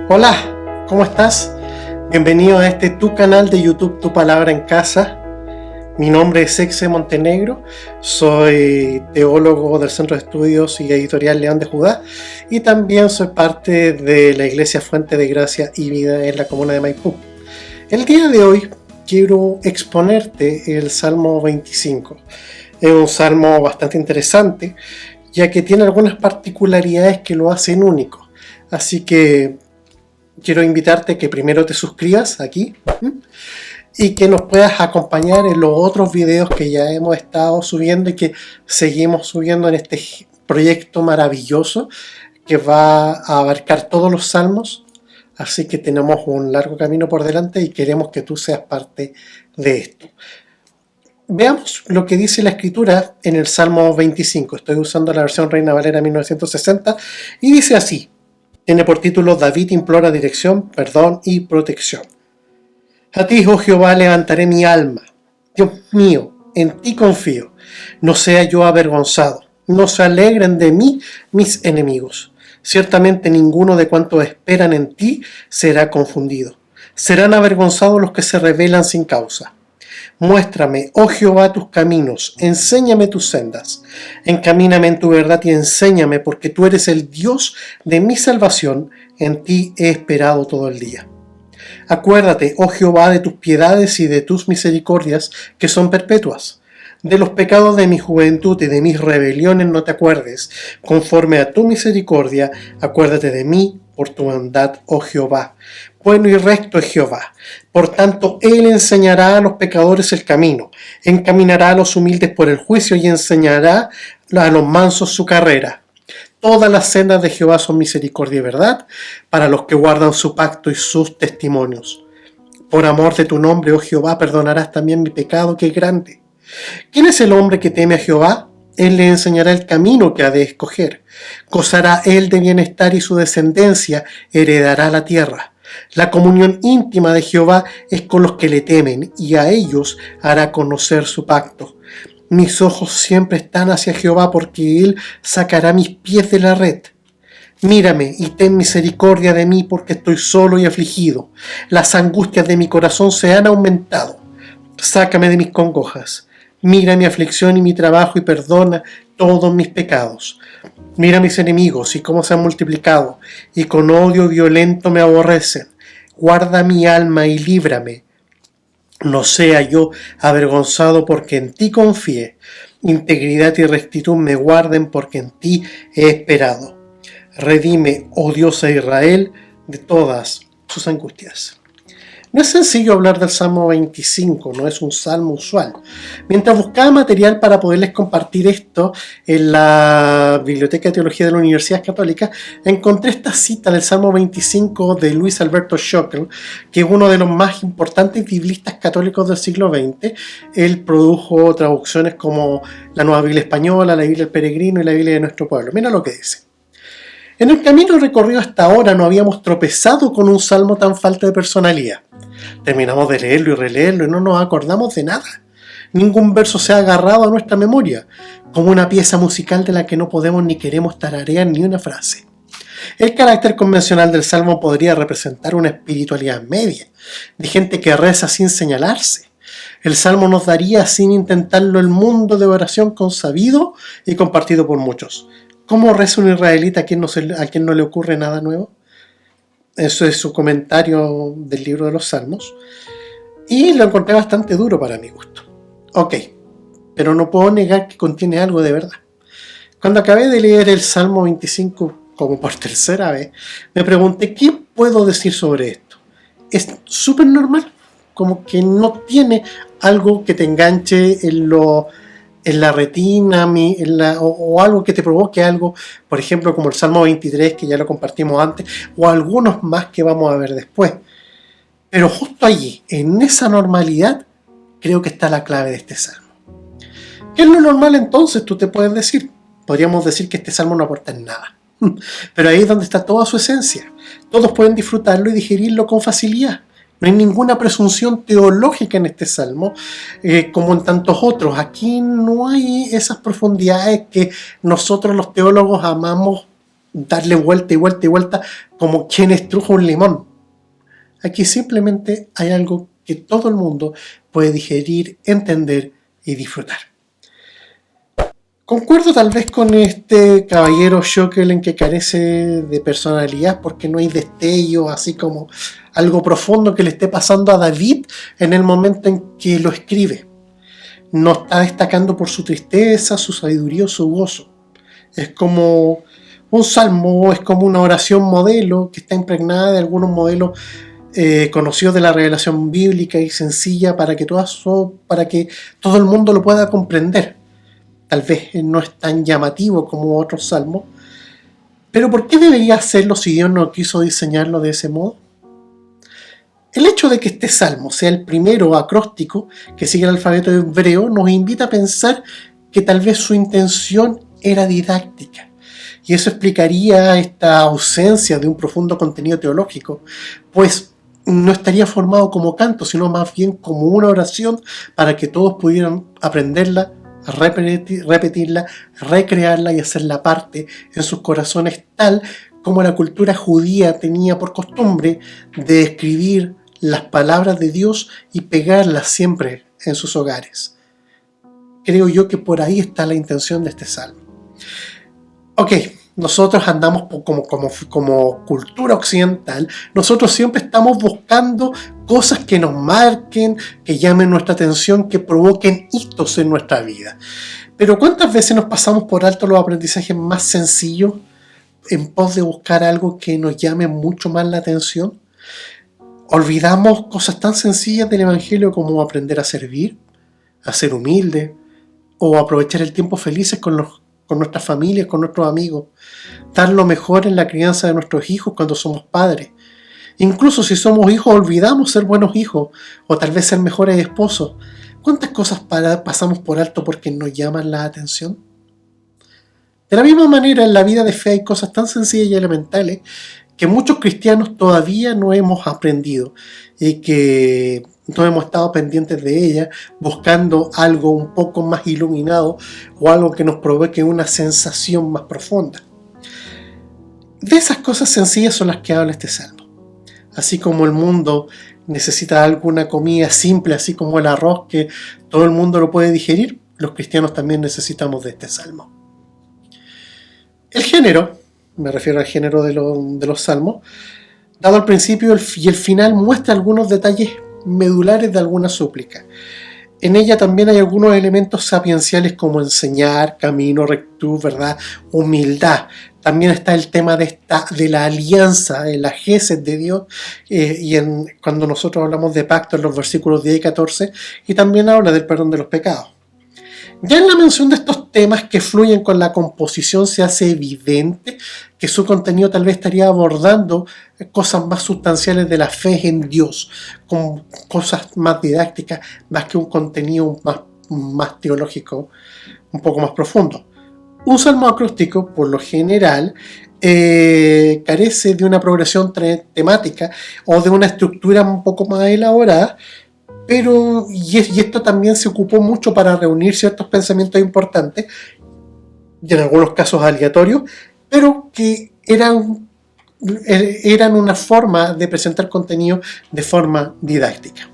Hola, ¿cómo estás? Bienvenido a este tu canal de YouTube, Tu Palabra en Casa. Mi nombre es Exe Montenegro, soy teólogo del Centro de Estudios y Editorial León de Judá y también soy parte de la Iglesia Fuente de Gracia y Vida en la comuna de Maipú. El día de hoy quiero exponerte el Salmo 25. Es un salmo bastante interesante, ya que tiene algunas particularidades que lo hacen único. Así que quiero invitarte a que primero te suscribas aquí y que nos puedas acompañar en los otros videos que ya hemos estado subiendo y que seguimos subiendo en este proyecto maravilloso que va a abarcar todos los salmos. Así que tenemos un largo camino por delante y queremos que tú seas parte de esto. Veamos lo que dice la escritura en el Salmo 25. Estoy usando la versión Reina Valera 1960 y dice así. Tiene por título David implora dirección, perdón y protección. A ti, oh Jehová, levantaré mi alma. Dios mío, en ti confío. No sea yo avergonzado. No se alegren de mí mis enemigos. Ciertamente ninguno de cuantos esperan en ti será confundido. Serán avergonzados los que se rebelan sin causa. Muéstrame, oh Jehová, tus caminos, enséñame tus sendas. Encamíname en tu verdad y enséñame, porque tú eres el Dios de mi salvación, en ti he esperado todo el día. Acuérdate, oh Jehová, de tus piedades y de tus misericordias, que son perpetuas. De los pecados de mi juventud y de mis rebeliones no te acuerdes. Conforme a tu misericordia, acuérdate de mí por tu bondad, oh Jehová. Bueno y recto es Jehová. Por tanto, Él enseñará a los pecadores el camino, encaminará a los humildes por el juicio y enseñará a los mansos su carrera. Todas las sendas de Jehová son misericordia y verdad para los que guardan su pacto y sus testimonios. Por amor de tu nombre, oh Jehová, perdonarás también mi pecado que es grande. ¿Quién es el hombre que teme a Jehová? Él le enseñará el camino que ha de escoger. Gozará él de bienestar y su descendencia heredará la tierra. La comunión íntima de Jehová es con los que le temen, y a ellos hará conocer su pacto. Mis ojos siempre están hacia Jehová, porque él sacará mis pies de la red. Mírame y ten misericordia de mí, porque estoy solo y afligido. Las angustias de mi corazón se han aumentado. Sácame de mis congojas. Mira mi aflicción y mi trabajo y perdona todos mis pecados. Mira mis enemigos y cómo se han multiplicado, y con odio violento me aborrecen. Guarda mi alma y líbrame. No sea yo avergonzado porque en ti confié. Integridad y rectitud me guarden porque en ti he esperado. Redime, oh Dios a Israel, de todas sus angustias. No es sencillo hablar del Salmo 25, no es un salmo usual. Mientras buscaba material para poderles compartir esto en la Biblioteca de Teología de la Universidad Católica, encontré esta cita del Salmo 25 de Luis Alberto Schöckel, que es uno de los más importantes biblistas católicos del siglo XX. Él produjo traducciones como la Nueva Biblia Española, la Biblia del Peregrino y la Biblia de Nuestro Pueblo. Mira lo que dice. En el camino recorrido hasta ahora no habíamos tropezado con un salmo tan falta de personalidad. Terminamos de leerlo y releerlo y no nos acordamos de nada. Ningún verso se ha agarrado a nuestra memoria, como una pieza musical de la que no podemos ni queremos tararear ni una frase. El carácter convencional del salmo podría representar una espiritualidad media, de gente que reza sin señalarse. El salmo nos daría, sin intentarlo, el mundo de oración consabido y compartido por muchos. ¿Cómo reza un israelita a quien no le ocurre nada nuevo? Eso es su comentario del libro de los Salmos. Y lo encontré bastante duro para mi gusto. Ok, pero no puedo negar que contiene algo de verdad. Cuando acabé de leer el Salmo 25 como por tercera vez, me pregunté ¿qué puedo decir sobre esto? Es súper normal, como que no tiene algo que te enganche en la retina o algo que te provoque algo, por ejemplo como el Salmo 23 que ya lo compartimos antes, o algunos más que vamos a ver después. Pero justo allí, en esa normalidad, creo que está la clave de este salmo. ¿Qué es lo normal entonces? Tú te puedes decir. Podríamos decir que este salmo no aporta en nada. Pero ahí es donde está toda su esencia. Todos pueden disfrutarlo y digerirlo con facilidad. No hay ninguna presunción teológica en este salmo, como en tantos otros. Aquí no hay esas profundidades que nosotros los teólogos amamos darle vuelta y vuelta y vuelta como quien estruja un limón. Aquí simplemente hay algo que todo el mundo puede digerir, entender y disfrutar. Concuerdo tal vez con este caballero Schoeckelen que carece de personalidad porque no hay destello, así como algo profundo que le esté pasando a David en el momento en que lo escribe. No está destacando por su tristeza, su sabiduría o su gozo. Es como un salmo, es como una oración modelo que está impregnada de algunos modelos conocidos de la revelación bíblica y sencilla para que todo el mundo lo pueda comprender. Tal vez no es tan llamativo como otros salmos, pero ¿por qué debería hacerlo si Dios no quiso diseñarlo de ese modo? El hecho de que este salmo sea el primero acróstico que sigue el alfabeto hebreo nos invita a pensar que tal vez su intención era didáctica, y eso explicaría esta ausencia de un profundo contenido teológico, pues no estaría formado como canto, sino más bien como una oración para que todos pudieran aprenderla, repetirla, recrearla y hacerla parte en sus corazones, tal como la cultura judía tenía por costumbre de escribir las palabras de Dios y pegarlas siempre en sus hogares. Creo yo que por ahí está la intención de este salmo. Ok, nosotros andamos como cultura occidental, nosotros siempre estamos buscando cosas que nos marquen, que llamen nuestra atención, que provoquen hitos en nuestra vida. Pero ¿cuántas veces nos pasamos por alto los aprendizajes más sencillos en pos de buscar algo que nos llame mucho más la atención? Olvidamos cosas tan sencillas del Evangelio como aprender a servir, a ser humilde, o aprovechar el tiempo felices con nuestras familias, con nuestros amigos, dar lo mejor en la crianza de nuestros hijos cuando somos padres. Incluso si somos hijos olvidamos ser buenos hijos, o tal vez ser mejores esposos. ¿Cuántas cosas pasamos por alto porque nos llaman la atención? De la misma manera, en la vida de fe hay cosas tan sencillas y elementales que muchos cristianos todavía no hemos aprendido y que no hemos estado pendientes de ellas, buscando algo un poco más iluminado o algo que nos provoque una sensación más profunda. De esas cosas sencillas son las que habla este salmo. Así como el mundo necesita alguna comida simple, así como el arroz que todo el mundo lo puede digerir, los cristianos también necesitamos de este salmo. El género, me refiero al género de los salmos, dado al principio y el final, muestra algunos detalles medulares de alguna súplica. En ella también hay algunos elementos sapienciales como enseñar, camino, rectitud, verdad, humildad. También está el tema de la alianza, la gesed de Dios, cuando nosotros hablamos de pacto en los versículos 10 y 14, y también habla del perdón de los pecados. Ya en la mención de estos temas que fluyen con la composición se hace evidente que su contenido tal vez estaría abordando cosas más sustanciales de la fe en Dios, con cosas más didácticas, más que un contenido más teológico, un poco más profundo. Un salmo acróstico, por lo general, carece de una progresión temática o de una estructura un poco más elaborada, pero y esto también se ocupó mucho para reunir ciertos pensamientos importantes, y en algunos casos aleatorios, pero que eran una forma de presentar contenido de forma didáctica.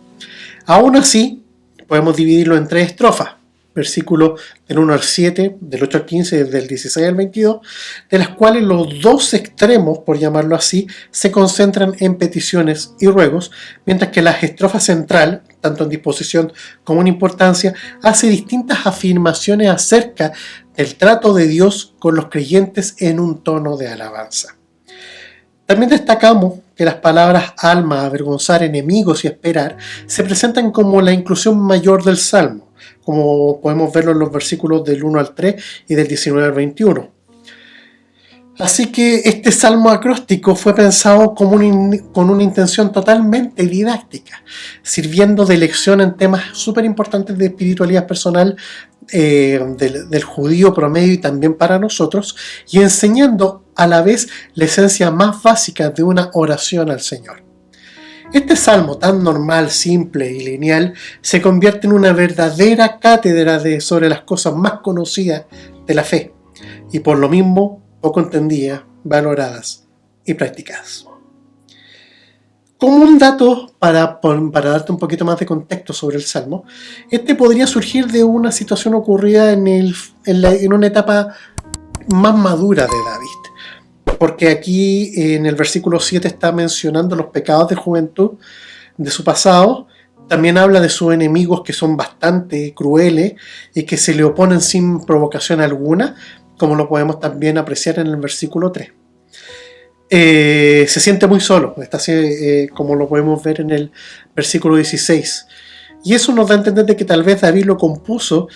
Aún así, podemos dividirlo en 3 estrofas, versículos del 1 al 7, del 8 al 15, del 16 al 22, de las cuales los 2 extremos, por llamarlo así, se concentran en peticiones y ruegos, mientras que la estrofa central, tanto en disposición como en importancia, hace distintas afirmaciones acerca del trato de Dios con los creyentes en un tono de alabanza. También destacamos que las palabras alma, avergonzar, enemigos y esperar se presentan como la inclusión mayor del salmo, como podemos verlo en los versículos del 1 al 3 y del 19 al 21. Así que este salmo acróstico fue pensado con una intención totalmente didáctica, sirviendo de lección en temas súper importantes de espiritualidad personal del judío promedio y también para nosotros, y enseñando a la vez la esencia más básica de una oración al Señor. Este salmo tan normal, simple y lineal se convierte en una verdadera cátedra sobre las cosas más conocidas de la fe, y por lo mismo poco entendida valoradas y practicadas. Como un dato para darte un poquito más de contexto sobre el Salmo, este podría surgir de una situación ocurrida en una etapa más madura de David. Porque aquí en el versículo 7 está mencionando los pecados de juventud de su pasado. También habla de sus enemigos que son bastante crueles y que se le oponen sin provocación alguna, como lo podemos también apreciar en el versículo 3. Se siente muy solo, como lo podemos ver en el versículo 16. Y eso nos da a entender de que tal vez David lo compuso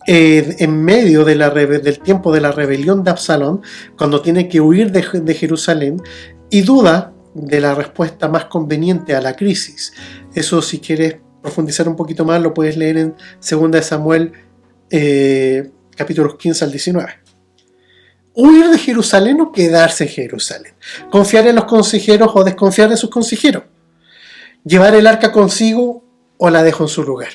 en medio del tiempo de la rebelión de Absalón, cuando tiene que huir de Jerusalén, y duda de la respuesta más conveniente a la crisis. Eso, si quieres profundizar un poquito más, lo puedes leer en 2 de Samuel, capítulos 15 al 19. Huir de Jerusalén o quedarse en Jerusalén. Confiar en los consejeros o desconfiar de sus consejeros. Llevar el arca consigo o la dejo en su lugar.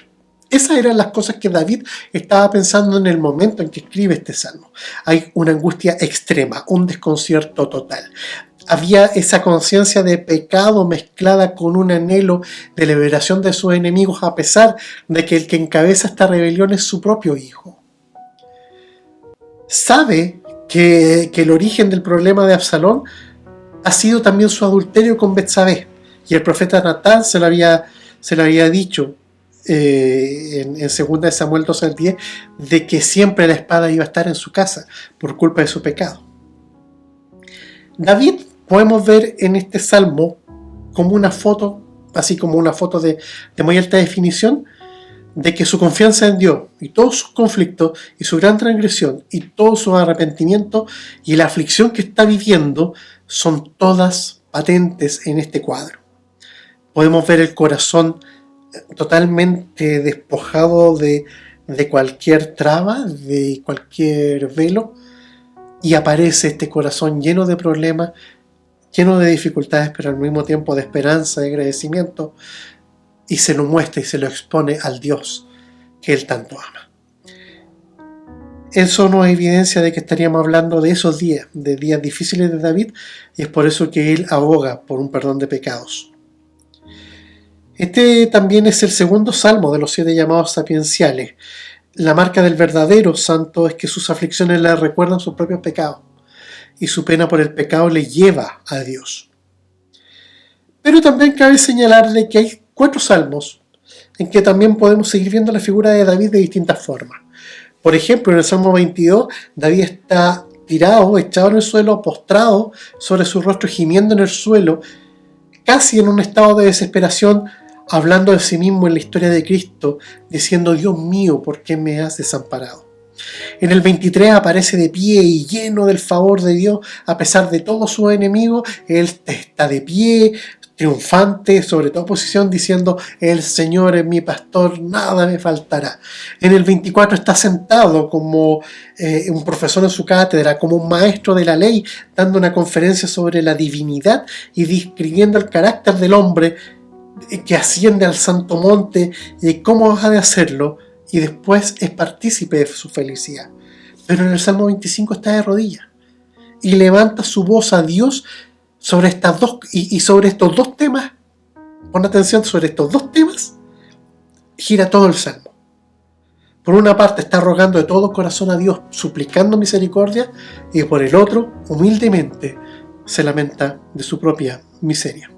Esas eran las cosas que David estaba pensando en el momento en que escribe este salmo. Hay una angustia extrema, un desconcierto total. Había esa conciencia de pecado mezclada con un anhelo de liberación de sus enemigos, a pesar de que el que encabeza esta rebelión es su propio hijo. Sabe que el origen del problema de Absalón ha sido también su adulterio con Betsabé, y el profeta Natán se lo había dicho en 2 de Samuel 12 al 10, de que siempre la espada iba a estar en su casa por culpa de su pecado. David podemos ver en este salmo como una foto, así como una foto de muy alta definición, de que su confianza en Dios y todos sus conflictos y su gran transgresión y todo su arrepentimiento y la aflicción que está viviendo son todas patentes en este cuadro. Podemos ver el corazón totalmente despojado de cualquier traba, de cualquier velo, y aparece este corazón lleno de problemas, lleno de dificultades, pero al mismo tiempo de esperanza, de agradecimiento, y se lo muestra y se lo expone al Dios que él tanto ama. Eso nos evidencia de que estaríamos hablando de esos días, de días difíciles de David, y es por eso que él aboga por un perdón de pecados. Este también es el segundo salmo de los 7 llamados sapienciales. La marca del verdadero santo es que sus aflicciones le recuerdan sus propios pecados, y su pena por el pecado le lleva a Dios. Pero también cabe señalarle que hay 4 salmos en que también podemos seguir viendo la figura de David de distintas formas. Por ejemplo, en el Salmo 22, David está tirado, echado en el suelo, postrado sobre su rostro, gimiendo en el suelo, casi en un estado de desesperación, hablando de sí mismo en la historia de Cristo, diciendo: Dios mío, ¿por qué me has desamparado? En el 23 aparece de pie y lleno del favor de Dios, a pesar de todos sus enemigos. Él está de pie, triunfante sobre toda oposición, diciendo: el Señor es mi pastor, nada me faltará. En el 24 está sentado como un profesor en su cátedra, como un maestro de la ley, dando una conferencia sobre la divinidad y describiendo el carácter del hombre que asciende al santo monte y cómo ha de hacerlo, y después es partícipe de su felicidad. Pero en el Salmo 25 está de rodillas y levanta su voz a Dios sobre estas dos, y sobre estos dos temas. Pon atención, sobre estos dos temas gira todo el Salmo. Por una parte está rogando de todo corazón a Dios, suplicando misericordia, y por el otro, humildemente, se lamenta de su propia miseria.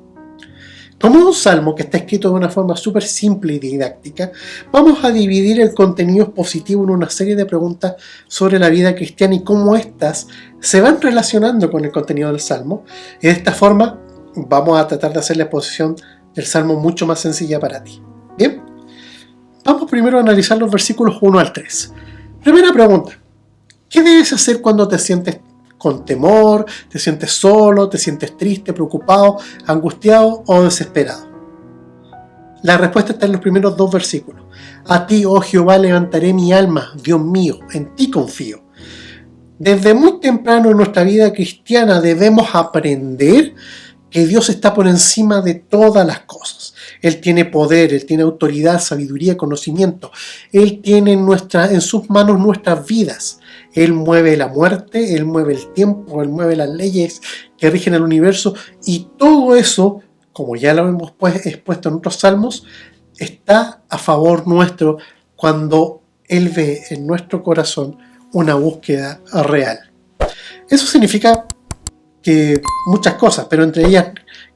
Como es un salmo que está escrito de una forma súper simple y didáctica, vamos a dividir el contenido expositivo en una serie de preguntas sobre la vida cristiana y cómo éstas se van relacionando con el contenido del salmo. Y de esta forma vamos a tratar de hacer la exposición del salmo mucho más sencilla para ti. Bien, vamos primero a analizar los versículos 1 al 3. Primera pregunta: ¿qué debes hacer cuando te sientes con temor, te sientes solo, te sientes triste, preocupado, angustiado o desesperado? La respuesta está en los primeros 2 versículos. A ti, oh Jehová, levantaré mi alma, Dios mío, en ti confío. Desde muy temprano en nuestra vida cristiana debemos aprender que Dios está por encima de todas las cosas. Él tiene poder, Él tiene autoridad, sabiduría, conocimiento. Él tiene en sus manos nuestras vidas. Él mueve la muerte, Él mueve el tiempo, Él mueve las leyes que rigen el universo, y todo eso, como ya lo hemos expuesto en otros salmos, está a favor nuestro cuando Él ve en nuestro corazón una búsqueda real. Eso significa que muchas cosas, pero entre ellas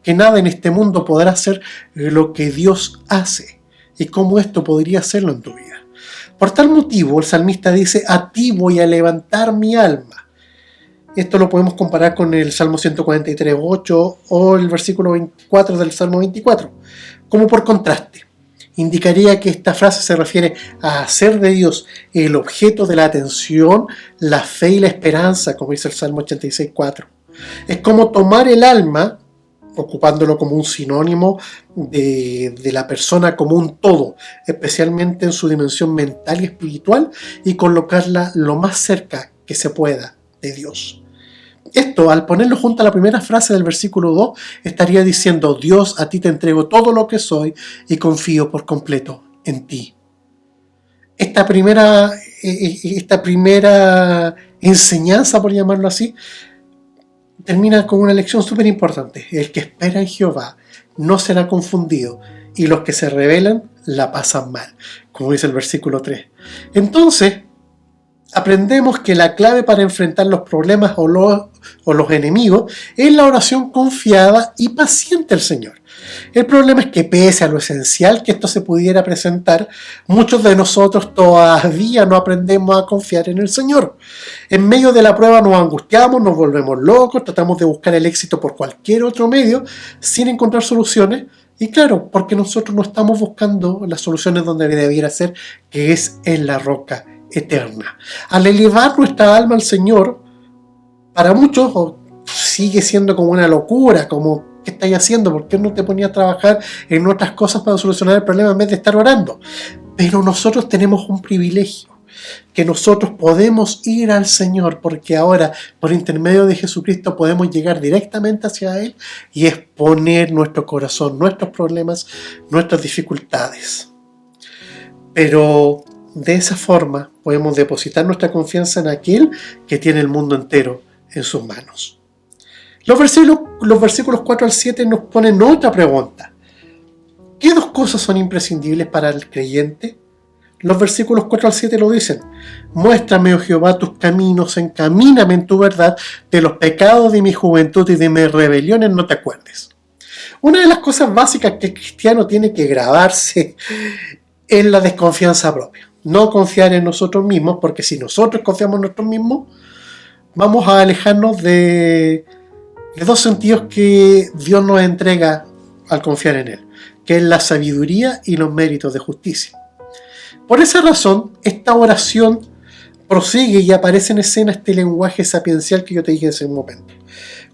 que nada en este mundo podrá hacer lo que Dios hace y cómo esto podría hacerlo en tu vida. Por tal motivo, el salmista dice: a ti voy a levantar mi alma. Esto lo podemos comparar con el Salmo 143:8 o el versículo 24 del Salmo 24. Como por contraste, indicaría que esta frase se refiere a hacer de Dios el objeto de la atención, la fe y la esperanza, como dice el Salmo 86:4. Es como tomar el alma, ocupándolo como un sinónimo de la persona como un todo, especialmente en su dimensión mental y espiritual, y colocarla lo más cerca que se pueda de Dios. Esto, al ponerlo junto a la primera frase del versículo 2, estaría diciendo: Dios, a ti te entrego todo lo que soy y confío por completo en ti. Esta primera enseñanza, por llamarlo así, termina con una lección súper importante. El que espera en Jehová no será confundido, y los que se rebelan la pasan mal, como dice el versículo 3. Entonces, aprendemos que la clave para enfrentar los problemas o los enemigos es la oración confiada y paciente al Señor. El problema es que, pese a lo esencial que esto se pudiera presentar, muchos de nosotros todavía no aprendemos a confiar en el Señor. En medio de la prueba nos angustiamos, nos volvemos locos, tratamos de buscar el éxito por cualquier otro medio sin encontrar soluciones. Y claro, porque nosotros no estamos buscando las soluciones donde debiera ser, que es en la roca eterna. Al elevar nuestra alma al Señor, para muchos sigue siendo como una locura, como: ¿qué estáis haciendo? ¿Por qué no te ponías a trabajar en otras cosas para solucionar el problema en vez de estar orando? Pero nosotros tenemos un privilegio, que nosotros podemos ir al Señor, porque ahora, por intermedio de Jesucristo, podemos llegar directamente hacia Él y exponer nuestro corazón, nuestros problemas, nuestras dificultades. Pero de esa forma podemos depositar nuestra confianza en aquel que tiene el mundo entero en sus manos. Los versículos 4 al 7 nos ponen otra pregunta. ¿Qué dos cosas son imprescindibles para el creyente? Los versículos 4 al 7 lo dicen: muéstrame, oh Jehová, tus caminos, encamíname en tu verdad, de los pecados de mi juventud y de mis rebeliones no te acuerdes. Una de las cosas básicas que el cristiano tiene que grabarse es la desconfianza propia. No confiar en nosotros mismos, porque si nosotros confiamos en nosotros mismos, vamos a alejarnos de dos sentidos que Dios nos entrega al confiar en Él, que es la sabiduría y los méritos de justicia. Por esa razón, esta oración prosigue y aparece en escena este lenguaje sapiencial que yo te dije en ese momento.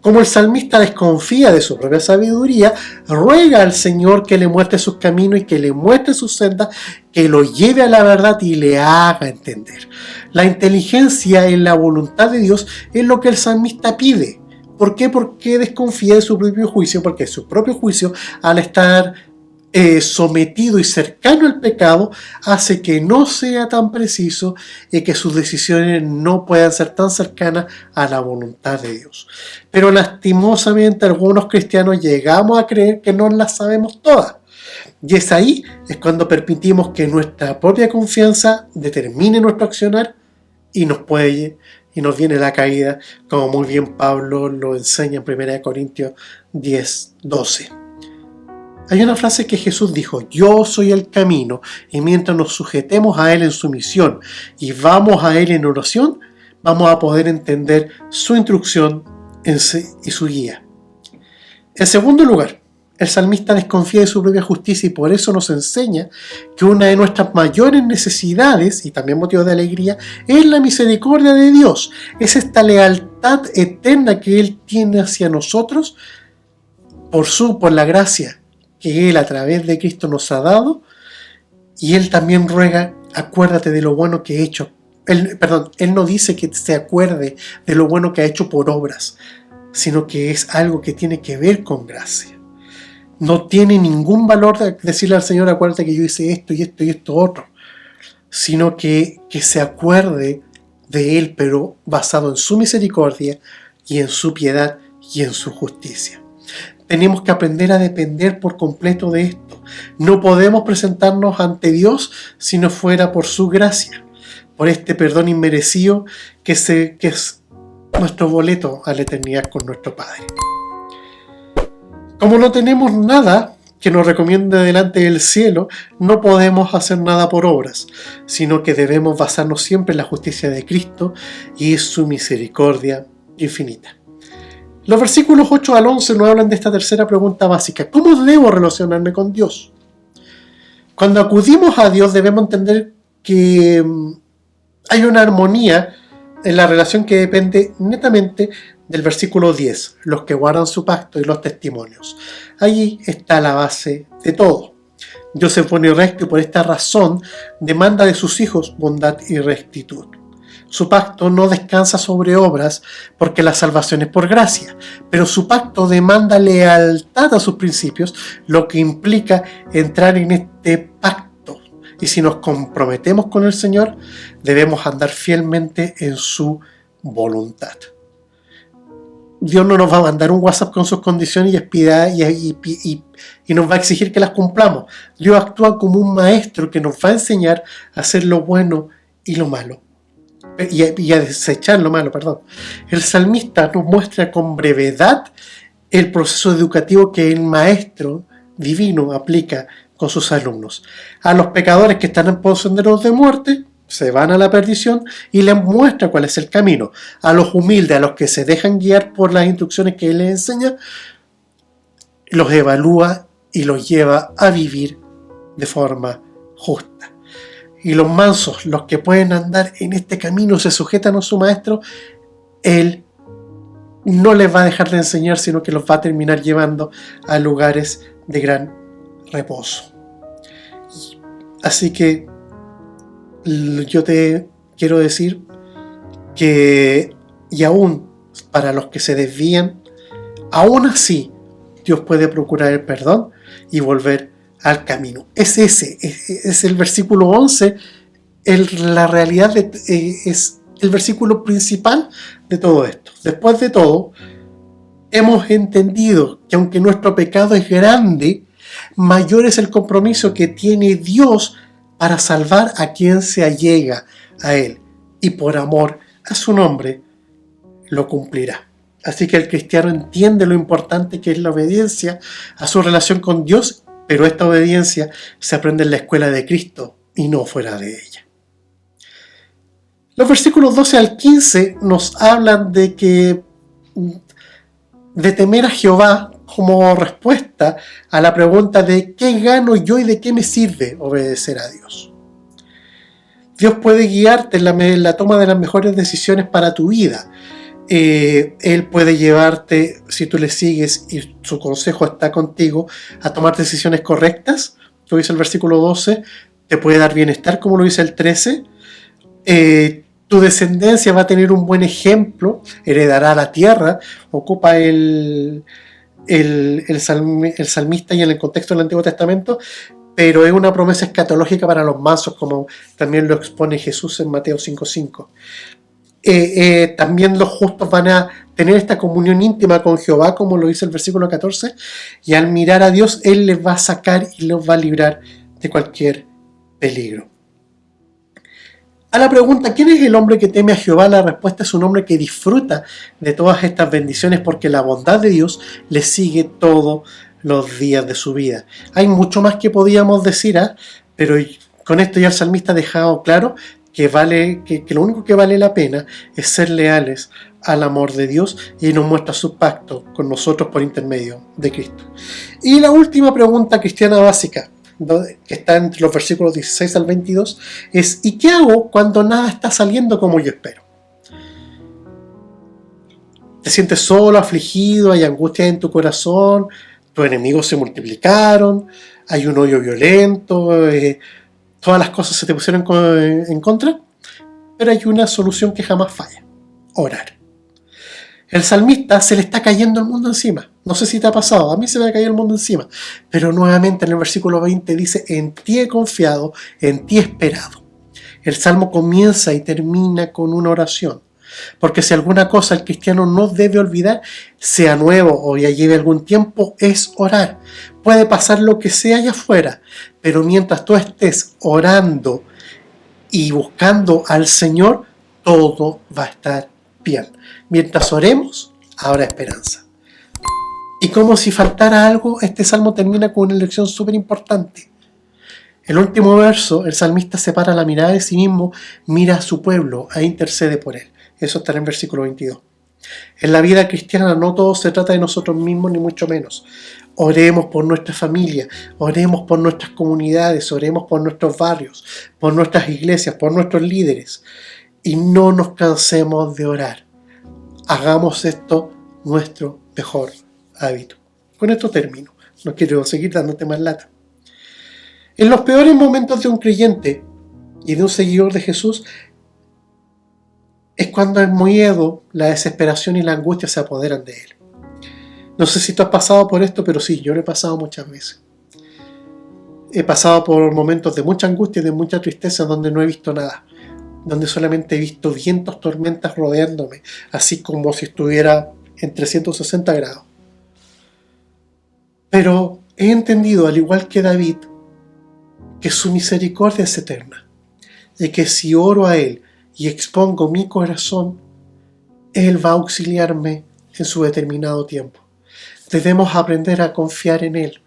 Como el salmista desconfía de su propia sabiduría, ruega al Señor que le muestre sus caminos y que le muestre sus sendas, que lo lleve a la verdad y le haga entender. La inteligencia en la voluntad de Dios es lo que el salmista pide. ¿Por qué? Porque desconfía de su propio juicio, porque su propio juicio, al estar sometido y cercano al pecado, hace que no sea tan preciso y que sus decisiones no puedan ser tan cercanas a la voluntad de Dios. Pero lastimosamente algunos cristianos llegamos a creer que no las sabemos todas, y es ahí cuando permitimos que nuestra propia confianza determine nuestro accionar y nos viene la caída, como muy bien Pablo lo enseña en 1 Corintios 10:12. Hay una frase que Jesús dijo: yo soy el camino, y mientras nos sujetemos a Él en su misión y vamos a Él en oración, vamos a poder entender su instrucción y su guía. En segundo lugar, el salmista desconfía de su propia justicia y por eso nos enseña que una de nuestras mayores necesidades, y también motivo de alegría, es la misericordia de Dios. Es esta lealtad eterna que Él tiene hacia nosotros por la gracia que Él a través de Cristo nos ha dado, y Él también ruega: acuérdate de lo bueno que he hecho. Él no dice que se acuerde de lo bueno que ha hecho por obras, sino que es algo que tiene que ver con gracia. No tiene ningún valor decirle al Señor: acuérdate que yo hice esto y esto y esto otro, sino que se acuerde de Él, pero basado en su misericordia y en su piedad y en su justicia. Tenemos que aprender a depender por completo de esto. No podemos presentarnos ante Dios si no fuera por su gracia, por este perdón inmerecido que es nuestro boleto a la eternidad con nuestro Padre. Como no tenemos nada que nos recomiende delante del cielo, no podemos hacer nada por obras, sino que debemos basarnos siempre en la justicia de Cristo y su misericordia infinita. Los versículos 8 al 11 nos hablan de esta tercera pregunta básica: ¿cómo debo relacionarme con Dios? Cuando acudimos a Dios debemos entender que hay una armonía en la relación que depende netamente del versículo 10, los que guardan su pacto y los testimonios. Allí está la base de todo. Dios es bueno y recto y por esta razón demanda de sus hijos bondad y rectitud. Su pacto no descansa sobre obras porque la salvación es por gracia, pero su pacto demanda lealtad a sus principios, lo que implica entrar en este pacto. Y si nos comprometemos con el Señor, debemos andar fielmente en su voluntad. Dios no nos va a mandar un WhatsApp con sus condiciones y nos va a exigir que las cumplamos. Dios actúa como un maestro que nos va a enseñar a hacer lo bueno y lo malo. Y a desechar lo malo, perdón. El salmista nos muestra con brevedad el proceso educativo que el maestro divino aplica con sus alumnos. A los pecadores que están en senderos de muerte, se van a la perdición y les muestra cuál es el camino. A los humildes, a los que se dejan guiar por las instrucciones que Él les enseña, los evalúa y los lleva a vivir de forma justa. Y los mansos, los que pueden andar en este camino, se sujetan a su maestro, Él no les va a dejar de enseñar, sino que los va a terminar llevando a lugares de gran reposo. Así que yo te quiero decir que, y aún para los que se desvían, aún así Dios puede procurar el perdón y volver al camino. Es el versículo 11, la realidad es el versículo principal de todo esto. Después de todo, hemos entendido que aunque nuestro pecado es grande, mayor es el compromiso que tiene Dios para salvar a quien se allega a Él, y por amor a su nombre lo cumplirá. Así que el cristiano entiende lo importante que es la obediencia a su relación con Dios, pero esta obediencia se aprende en la escuela de Cristo y no fuera de ella. Los versículos 12 al 15 nos hablan de temer a Jehová como respuesta a la pregunta de ¿qué gano yo y de qué me sirve obedecer a Dios? Dios puede guiarte en la toma de las mejores decisiones para tu vida. Él puede llevarte, si tú le sigues y su consejo está contigo, a tomar decisiones correctas, lo dice el versículo 12, te puede dar bienestar, como lo dice el 13, tu descendencia va a tener un buen ejemplo, heredará la tierra, ocupa el salmista y en el contexto del Antiguo Testamento, pero es una promesa escatológica para los mansos, como también lo expone Jesús en Mateo 5:5. También los justos van a tener esta comunión íntima con Jehová, como lo dice el versículo 14, y al mirar a Dios, Él les va a sacar y los va a librar de cualquier peligro. A la pregunta, ¿quién es el hombre que teme a Jehová? La respuesta es un hombre que disfruta de todas estas bendiciones porque la bondad de Dios le sigue todos los días de su vida. Hay mucho más que podíamos decir, pero con esto ya el salmista ha dejado claro que lo único que vale la pena es ser leales al amor de Dios, y nos muestra su pacto con nosotros por intermedio de Cristo. Y la última pregunta cristiana básica, que está entre los versículos 16 al 22, es ¿y qué hago cuando nada está saliendo como yo espero? ¿Te sientes solo, afligido, hay angustia en tu corazón, tus enemigos se multiplicaron, hay un odio violento, todas las cosas se te pusieron en contra? Pero hay una solución que jamás falla: orar. El salmista se le está cayendo el mundo encima. No sé si te ha pasado, a mí se me ha caído el mundo encima. Pero nuevamente en el versículo 20 dice: en ti he confiado, en ti he esperado. El salmo comienza y termina con una oración. Porque si alguna cosa el cristiano no debe olvidar, sea nuevo o ya lleve algún tiempo, es orar. Puede pasar lo que sea allá afuera, pero mientras tú estés orando y buscando al Señor, todo va a estar bien. Mientras oremos, habrá esperanza. Y como si faltara algo, este salmo termina con una lección súper importante. El último verso, el salmista separa la mirada de sí mismo, mira a su pueblo e intercede por él. Eso estará en versículo 22. En la vida cristiana no todo se trata de nosotros mismos, ni mucho menos. Oremos por nuestra familia, oremos por nuestras comunidades, oremos por nuestros barrios, por nuestras iglesias, por nuestros líderes. Y no nos cansemos de orar. Hagamos esto nuestro mejor hábito. Con esto termino. No quiero seguir dándote más lata. En los peores momentos de un creyente y de un seguidor de Jesús es cuando el miedo, la desesperación y la angustia se apoderan de él. No sé si tú has pasado por esto, pero sí, yo lo he pasado muchas veces. He pasado por momentos de mucha angustia y de mucha tristeza donde no he visto nada, donde solamente he visto vientos, tormentas rodeándome, así como si estuviera en 360 grados. Pero he entendido, al igual que David, que su misericordia es eterna, y que si oro a Él y expongo mi corazón, Él va a auxiliarme en su determinado tiempo. Debemos aprender a confiar en Él.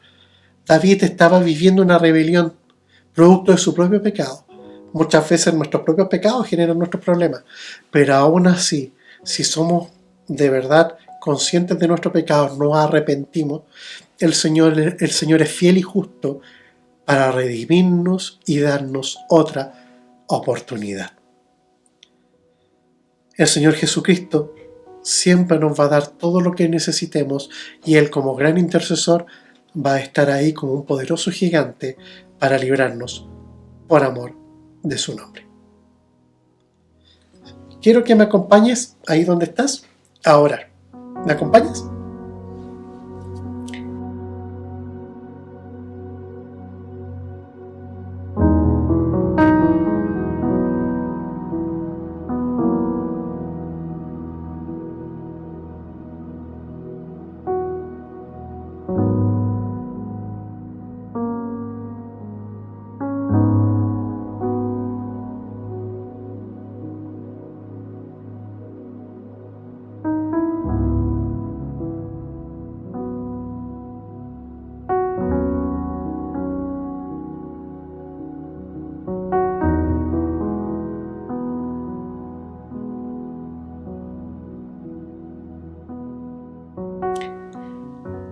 David estaba viviendo una rebelión, producto de su propio pecado. Muchas veces nuestros propios pecados generan nuestros problemas, pero aún así, si somos de verdad conscientes de nuestros pecados, nos arrepentimos, el Señor es fiel y justo para redimirnos y darnos otra oportunidad. El Señor Jesucristo siempre nos va a dar todo lo que necesitemos y Él, como gran intercesor, va a estar ahí como un poderoso gigante para librarnos por amor de su nombre. Quiero que me acompañes ahí donde estás a orar. ¿Me acompañas?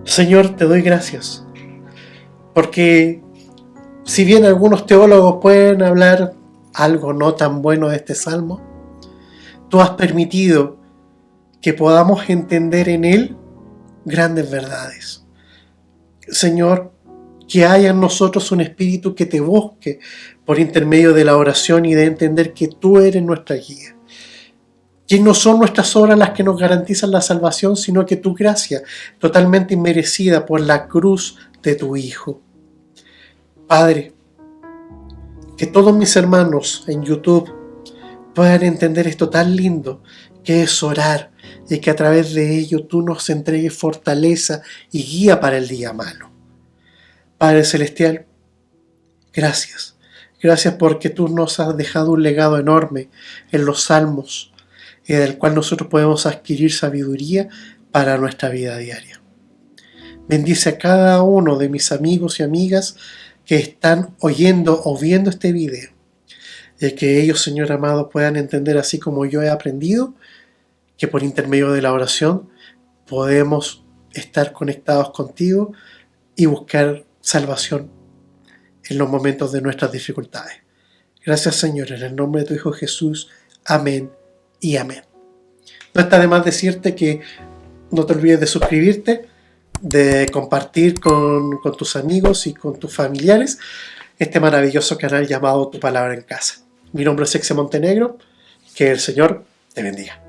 Señor, te doy gracias, porque si bien algunos teólogos pueden hablar algo no tan bueno de este salmo, tú has permitido que podamos entender en él grandes verdades. Señor, que haya en nosotros un espíritu que te busque por intermedio de la oración y de entender que tú eres nuestra guía. Que no son nuestras obras las que nos garantizan la salvación, sino que tu gracia, totalmente inmerecida por la cruz de tu Hijo. Padre, que todos mis hermanos en YouTube puedan entender esto tan lindo que es orar y que a través de ello tú nos entregues fortaleza y guía para el día malo. Padre Celestial, gracias. Gracias porque tú nos has dejado un legado enorme en los salmos, del cual nosotros podemos adquirir sabiduría para nuestra vida diaria. Bendice a cada uno de mis amigos y amigas que están oyendo o viendo este video, y que ellos, Señor amado, puedan entender, así como yo he aprendido, que por intermedio de la oración podemos estar conectados contigo y buscar salvación en los momentos de nuestras dificultades. Gracias, Señor, en el nombre de tu Hijo Jesús. Amén y amén. No está de más decirte que no te olvides de suscribirte, de compartir con tus amigos y con tus familiares este maravilloso canal llamado Tu Palabra en Casa. Mi nombre es Sexe Montenegro. Que el Señor te bendiga.